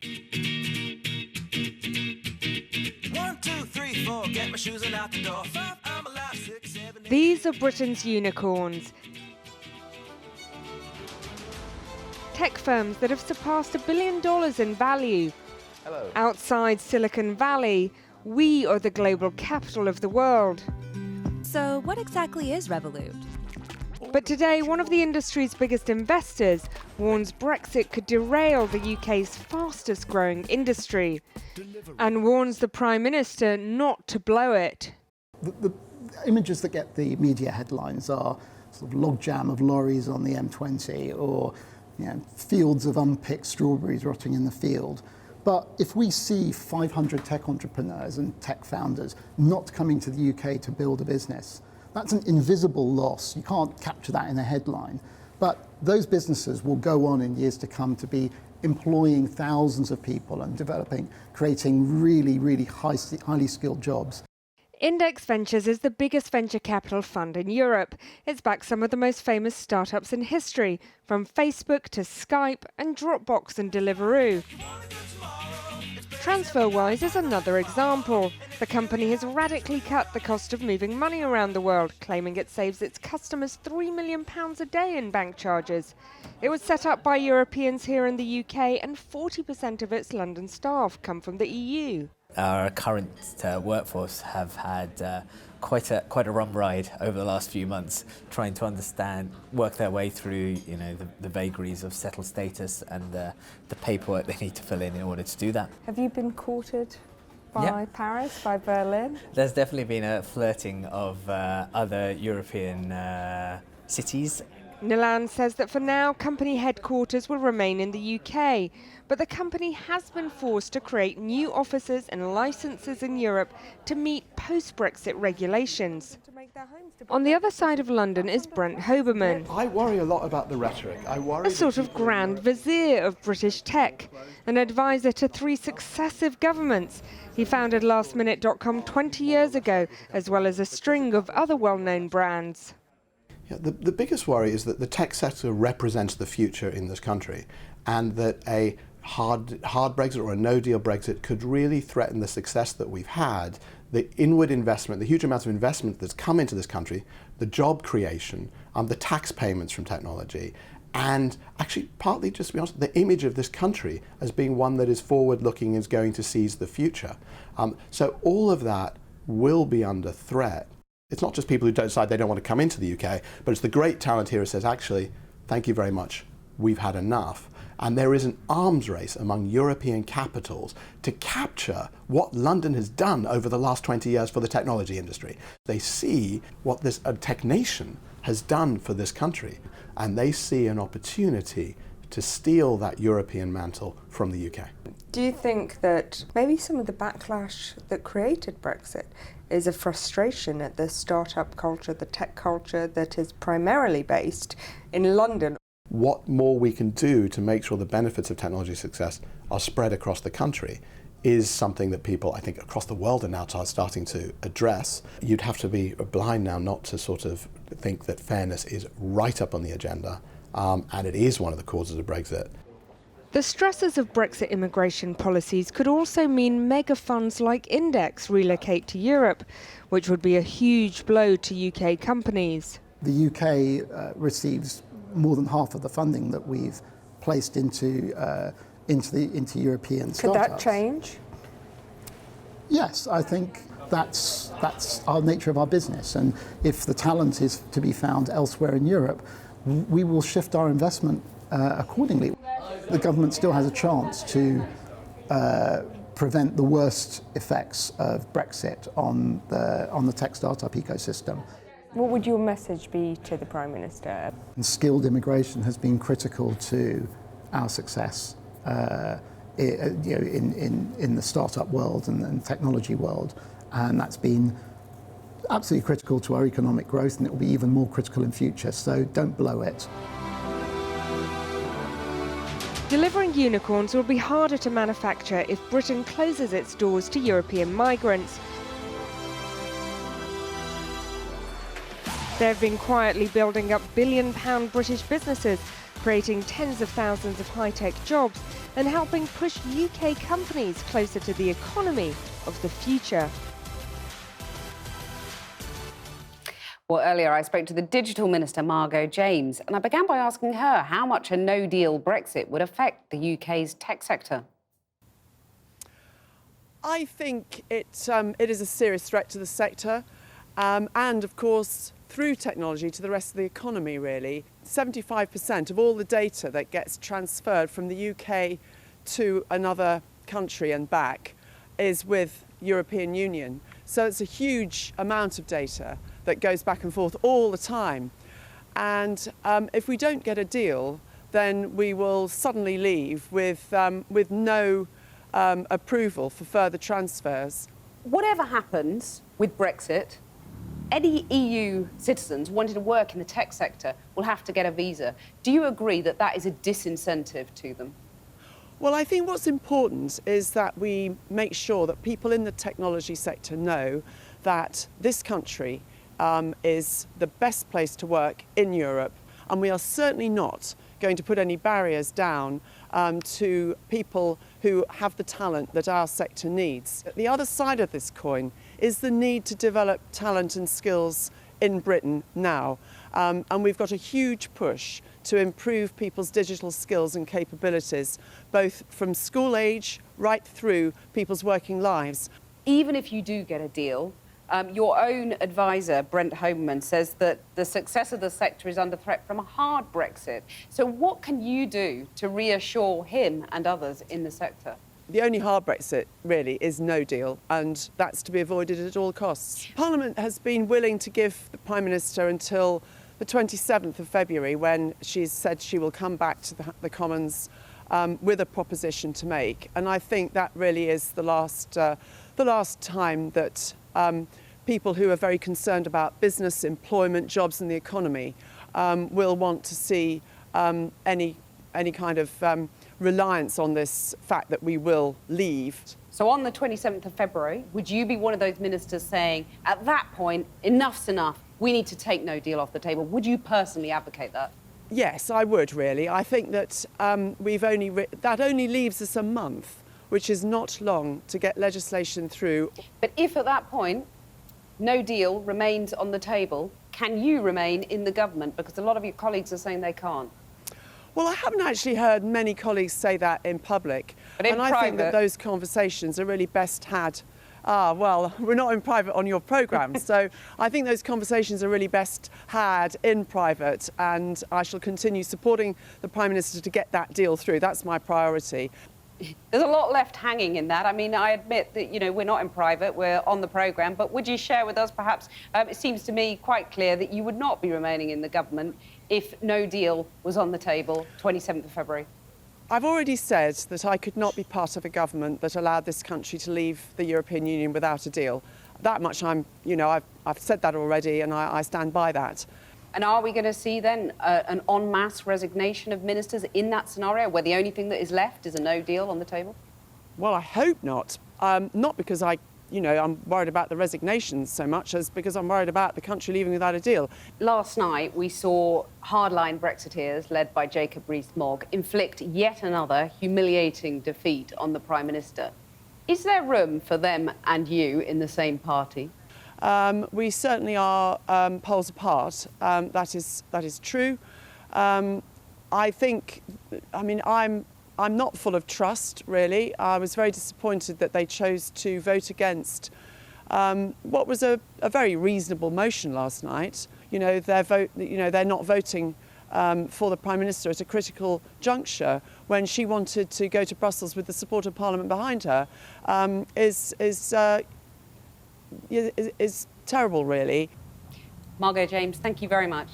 1, 2, 3, 4, get my shoes and out the door. 5, I'm alive. 6, 7, 8. These are Britain's unicorns. Tech firms that have surpassed $1 billion in value. Hello. Outside Silicon Valley, we are the global capital of the world. So what exactly is Revolut? But today, one of the industry's biggest investors warns Brexit could derail the UK's fastest growing industry and warns the Prime Minister not to blow it. The images that get the media headlines are sort of logjam of lorries on the M20 or fields of unpicked strawberries rotting in the field. But if we see 500 tech entrepreneurs and tech founders not coming to the UK to build a business, that's an invisible loss. You can't capture that in a headline. But those businesses will go on in years to come to be employing thousands of people and creating really, really highly skilled jobs. Index Ventures is the biggest venture capital fund in Europe. It's backed some of the most famous startups in history, from Facebook to Skype and Dropbox and Deliveroo. TransferWise is another example. The company has radically cut the cost of moving money around the world, claiming it saves its customers £3 million a day in bank charges. It was set up by Europeans here in the UK, and 40% of its London staff come from the EU. Our current workforce have had quite a rum ride over the last few months, trying to understand, work their way through, the vagaries of settled status and the paperwork they need to fill in order to do that. Have you been courted by Paris, by Berlin? There's definitely been a flirting of other European cities. Nilan says that for now, company headquarters will remain in the UK, but the company has been forced to create new offices and licenses in Europe to meet post-Brexit regulations. On the other side of London is Brent Hoberman, I worry a lot about the rhetoric. a sort of grand vizier of British tech, an advisor to 3 successive governments. He founded lastminute.com 20 years ago, as well as a string of other well-known brands. Yeah, the biggest worry is that the tech sector represents the future in this country, and that a hard Brexit or a no-deal Brexit could really threaten the success that we've had, the inward investment, the huge amounts of investment that's come into this country, the job creation, the tax payments from technology, and actually partly, just to be honest, the image of this country as being one that is forward-looking, is going to seize the future. So all of that will be under threat. It's not just people who decide they don't want to come into the UK, but it's the great talent here who says, actually, thank you very much, we've had enough. And there is an arms race among European capitals to capture what London has done over the last 20 years for the technology industry. They see what this tech nation has done for this country, and they see an opportunity to steal that European mantle from the UK. Do you think that maybe some of the backlash that created Brexit is a frustration at the startup culture, the tech culture that is primarily based in London? What more we can do to make sure the benefits of technology success are spread across the country is something that people, I think, across the world are now starting to address. You'd have to be blind now not to sort of think that fairness is right up on the agenda, and it is one of the causes of Brexit. The stresses of Brexit immigration policies could also mean mega funds like Index relocate to Europe, which would be a huge blow to UK companies. The UK receives more than half of the funding that we've placed into European startups. Could that change? Yes, I think that's our nature of our business, and if the talent is to be found elsewhere in Europe, we will shift our investment accordingly. The government still has a chance to prevent the worst effects of Brexit on the tech startup ecosystem. What would your message be to the Prime Minister? And skilled immigration has been critical to our success in the startup world and technology world, and that's been absolutely critical to our economic growth, and it will be even more critical in future, so don't blow it. Delivering unicorns will be harder to manufacture if Britain closes its doors to European migrants. They've been quietly building up billion-pound British businesses, creating tens of thousands of high-tech jobs and helping push UK companies closer to the economy of the future. Well, earlier I spoke to the Digital Minister, Margot James, and I began by asking her how much a no-deal Brexit would affect the UK's tech sector. I think it is a serious threat to the sector and, of course, through technology to the rest of the economy, really. 75% of all the data that gets transferred from the UK to another country and back is with European Union. So it's a huge amount of data that goes back and forth all the time. And if we don't get a deal, then we will suddenly leave with no approval for further transfers. Whatever happens with Brexit, any EU citizens wanting to work in the tech sector will have to get a visa. Do you agree that that is a disincentive to them? Well, I think what's important is that we make sure that people in the technology sector know that this country is the best place to work in Europe, and we are certainly not going to put any barriers down to people who have the talent that our sector needs. The other side of this coin is the need to develop talent and skills in Britain now. And we've got a huge push to improve people's digital skills and capabilities, both from school age right through people's working lives. Even if you do get a deal, your own advisor, Brent Homeman, says that the success of the sector is under threat from a hard Brexit. So what can you do to reassure him and others in the sector? The only hard Brexit, really, is no deal, and that's to be avoided at all costs. Parliament has been willing to give the Prime Minister until the 27th of February, when she's said she will come back to the Commons with a proposition to make. And I think that really is the last time that people who are very concerned about business, employment, jobs and the economy will want to see any kind of reliance on this fact that we will leave. So on the 27th of February, would you be one of those ministers saying, at that point, enough's enough, we need to take no deal off the table? Would you personally advocate that? Yes, I would, really. I think that that only leaves us a month, which is not long, to get legislation through. But if at that point no deal remains on the table, can you remain in the government? Because a lot of your colleagues are saying they can't. Well, I haven't actually heard many colleagues say that in public. But in I think that those conversations are really best had. Well, we're not in private on your programme, so I think those conversations are really best had in private, and I shall continue supporting the Prime Minister to get that deal through. That's my priority. There's a lot left hanging in that. I mean, I admit that, you know, we're not in private, we're on the programme, but would you share with us, perhaps, it seems to me quite clear that you would not be remaining in the government if no deal was on the table 27th of February? I've already said that I could not be part of a government that allowed this country to leave the European Union without a deal. That much I've said that already, and I stand by that. And are we going to see then an en masse resignation of ministers in that scenario, where the only thing that is left is a no deal on the table? Well, I hope not. Not because I'm worried about the resignations so much as because I'm worried about the country leaving without a deal. Last night, we saw hardline Brexiteers, led by Jacob Rees-Mogg, inflict yet another humiliating defeat on the Prime Minister. Is there room for them and you in the same party? We certainly are poles apart. That is true. I think, I'm not full of trust, really. I was very disappointed that they chose to vote against what was a very reasonable motion last night. They're not voting for the Prime Minister at a critical juncture when she wanted to go to Brussels with the support of Parliament behind her is terrible, really. Margot James, thank you very much.